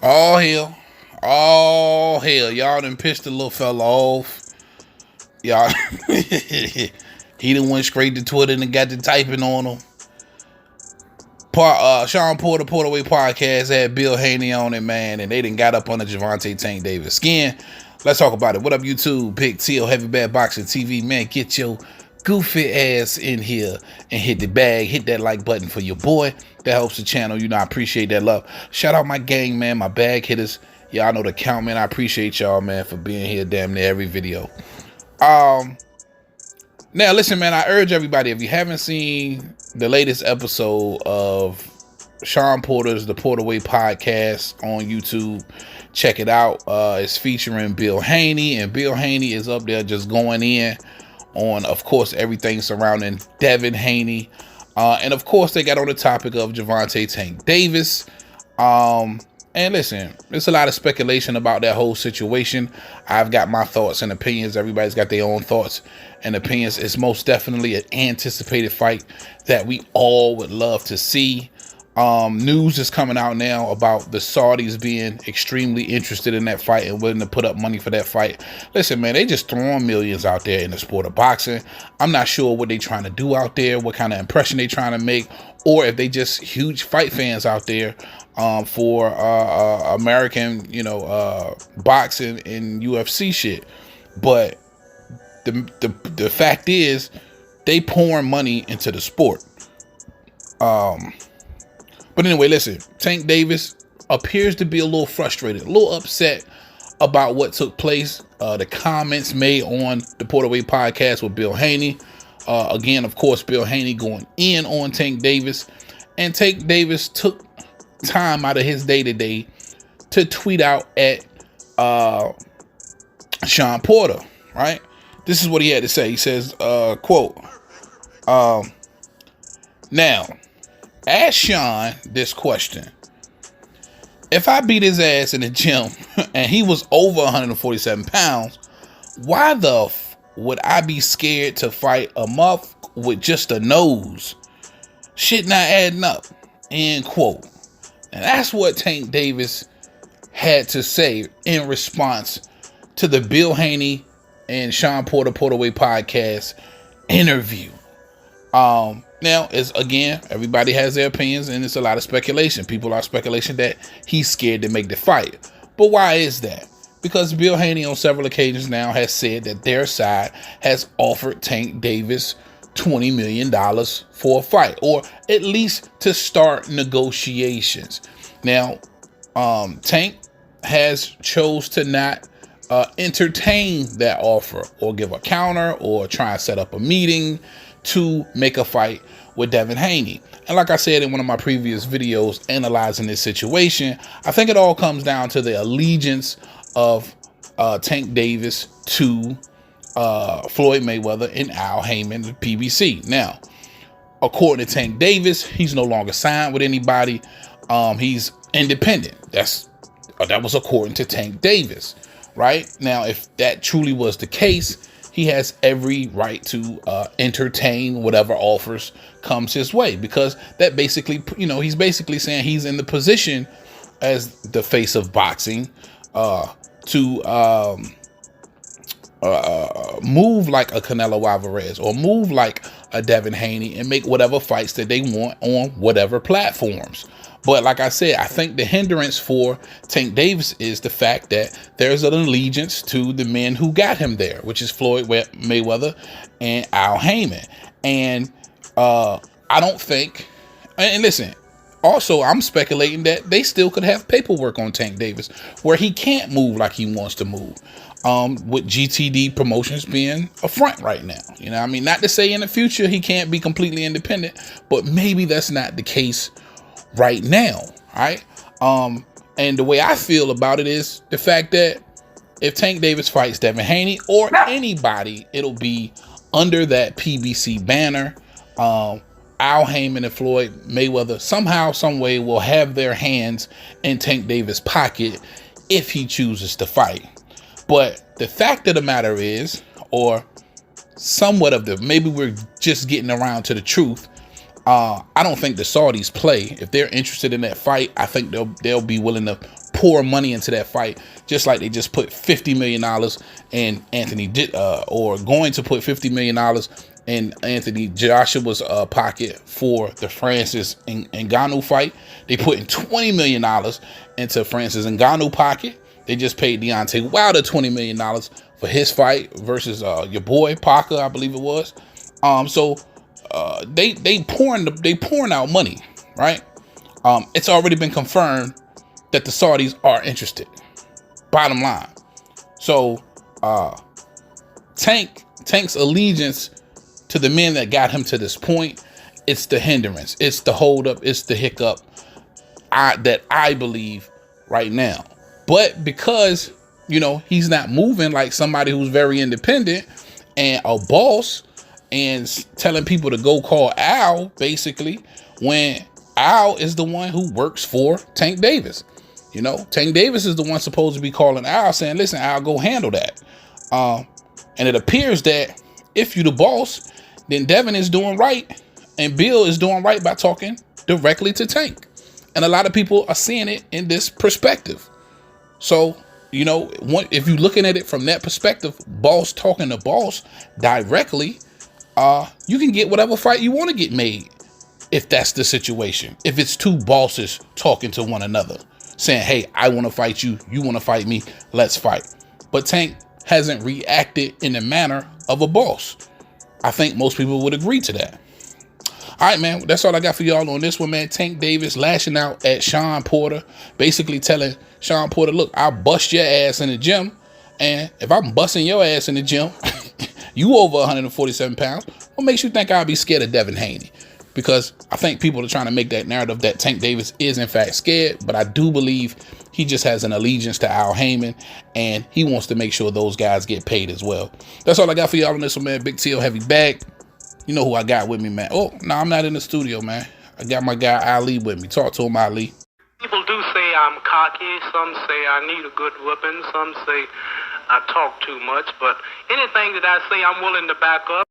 All hell. All hell. Y'all done pissed the little fella off. Y'all. He done went straight to Twitter and got to typing on him. Shawn Porterway podcast had Bill Haney on it, man, and they done got up on the Gervonta Tank Davis skin. Let's talk about it. What up, YouTube? Big Teal, Heavy Bad Boxing TV, man. Get your goofy ass in here and hit the bag. Hit that like button for your boy. That helps the channel. You know, I appreciate that love. Shout out my gang, man. My bag hitters. Y'all know the count, man. I appreciate y'all, man, for being here damn near every video. Now, listen, man, I urge everybody, if you haven't seen the latest episode of Shawn Porter's The Porterway podcast on YouTube, check it out. It's featuring Bill Haney, and Bill Haney is up there just going in on, of course, everything surrounding Devin Haney. And, of course, they got on the topic of Gervonta Tank Davis. And listen, there's a lot of speculation about that whole situation. I've got my thoughts and opinions. Everybody's got their own thoughts and opinions. It's most definitely an anticipated fight that we all would love to see. News is coming out now about the Saudis being extremely interested in that fight and willing to put up money for that fight. Listen, man, they just throwing millions out there in the sport of boxing. I'm not sure what they trying to do out there, what kind of impression they trying to make, or if they just huge fight fans out there for American, boxing and UFC shit. But the fact is, they pouring money into the sport. But anyway, listen, Tank Davis appears to be a little frustrated, a little upset about what took place. The comments made on the Porterway podcast with Bill Haney. Again, of course, Bill Haney going in on Tank Davis. And Tank Davis took time out of his day-to-day to tweet out at Shawn Porter, right? This is what he had to say. He says, quote, now, ask Shawn this question. If I beat his ass in the gym and he was over 147 pounds, why the would I be scared to fight a muff with just a nose? Shit not adding up. End quote. And that's what Tank Davis had to say in response to the Bill Haney and Shawn Porterway podcast interview. Now, it's again, everybody has their opinions, and it's a lot of speculation. People are speculating that he's scared to make the fight. But why is that? Because Bill Haney on several occasions now has said that their side has offered Tank Davis $20 million for a fight, or at least to start negotiations. Now, Tank has chose to not entertain that offer or give a counter or try and set up a meeting to make a fight with Devin Haney. And like I said in one of my previous videos analyzing this situation, I think it all comes down to the allegiance of Tank Davis to Floyd Mayweather and Al Haymon, the PBC. Now, according to Tank Davis, he's no longer signed with anybody. He's independent. That was according to Tank Davis, right? Now, if that truly was the case, he has every right to entertain whatever offers comes his way, because that basically, he's basically saying he's in the position as the face of boxing to move like a Canelo Alvarez or move like a Devin Haney and make whatever fights that they want on whatever platforms. But like I said, I think the hindrance for Tank Davis is the fact that there's an allegiance to the men who got him there, which is Floyd Mayweather and Al Haymon. And I don't think, and listen, also I'm speculating that they still could have paperwork on Tank Davis where he can't move like he wants to move. With GTD Promotions being a front right now. Not to say in the future he can't be completely independent, but maybe that's not the case right now, right? And the way I feel about it is the fact that if Tank Davis fights Devin Haney or anybody, it'll be under that PBC banner. Al Haymon and Floyd Mayweather somehow, some way will have their hands in Tank Davis' pocket if he chooses to fight. But the fact of the matter is, or somewhat of maybe we're just getting around to the truth. I don't think the Saudis play. If they're interested in that fight, I think they'll be willing to pour money into that fight, just like they just put $50 million in or going to put $50 million in Anthony Joshua's pocket for the Francis Ngannou fight. They put in $20 million into Francis Ngannou pocket. They just paid Deontay Wilder $20 million for his fight versus your boy Parker, I believe it was. So they pouring out money, right? It's already been confirmed that the Saudis are interested. Bottom line. So Tank's allegiance to the men that got him to this point, it's the hindrance, it's the holdup, it's the hiccup that I believe right now. But because, he's not moving like somebody who's very independent and a boss and telling people to go call Al, basically, when Al is the one who works for Tank Davis. Tank Davis is the one supposed to be calling Al saying, listen, Al, go handle that. And it appears that if you the boss, then Devin is doing right and Bill is doing right by talking directly to Tank. And a lot of people are seeing it in this perspective. So, if you're looking at it from that perspective, boss talking to boss directly, you can get whatever fight you want to get made. If that's the situation, if it's two bosses talking to one another, saying, hey, I want to fight you, you want to fight me, let's fight. But Tank hasn't reacted in the manner of a boss. I think most people would agree to that. All right, man, that's all I got for y'all on this one, man. Tank Davis lashing out at Shawn Porter, basically telling Shawn Porter, look, I'll bust your ass in the gym. And if I'm busting your ass in the gym, you over 147 pounds, what makes you think I'll be scared of Devin Haney? Because I think people are trying to make that narrative that Tank Davis is in fact scared, but I do believe he just has an allegiance to Al Heyman, and he wants to make sure those guys get paid as well. That's all I got for y'all on this one, man. Big T.O. heavy bag. You know who I got with me, man. Oh, no, I'm not in the studio, man. I got my guy Ali with me. Talk to him, Ali. People do say I'm cocky. Some say I need a good whipping. Some say I talk too much. But anything that I say, I'm willing to back up.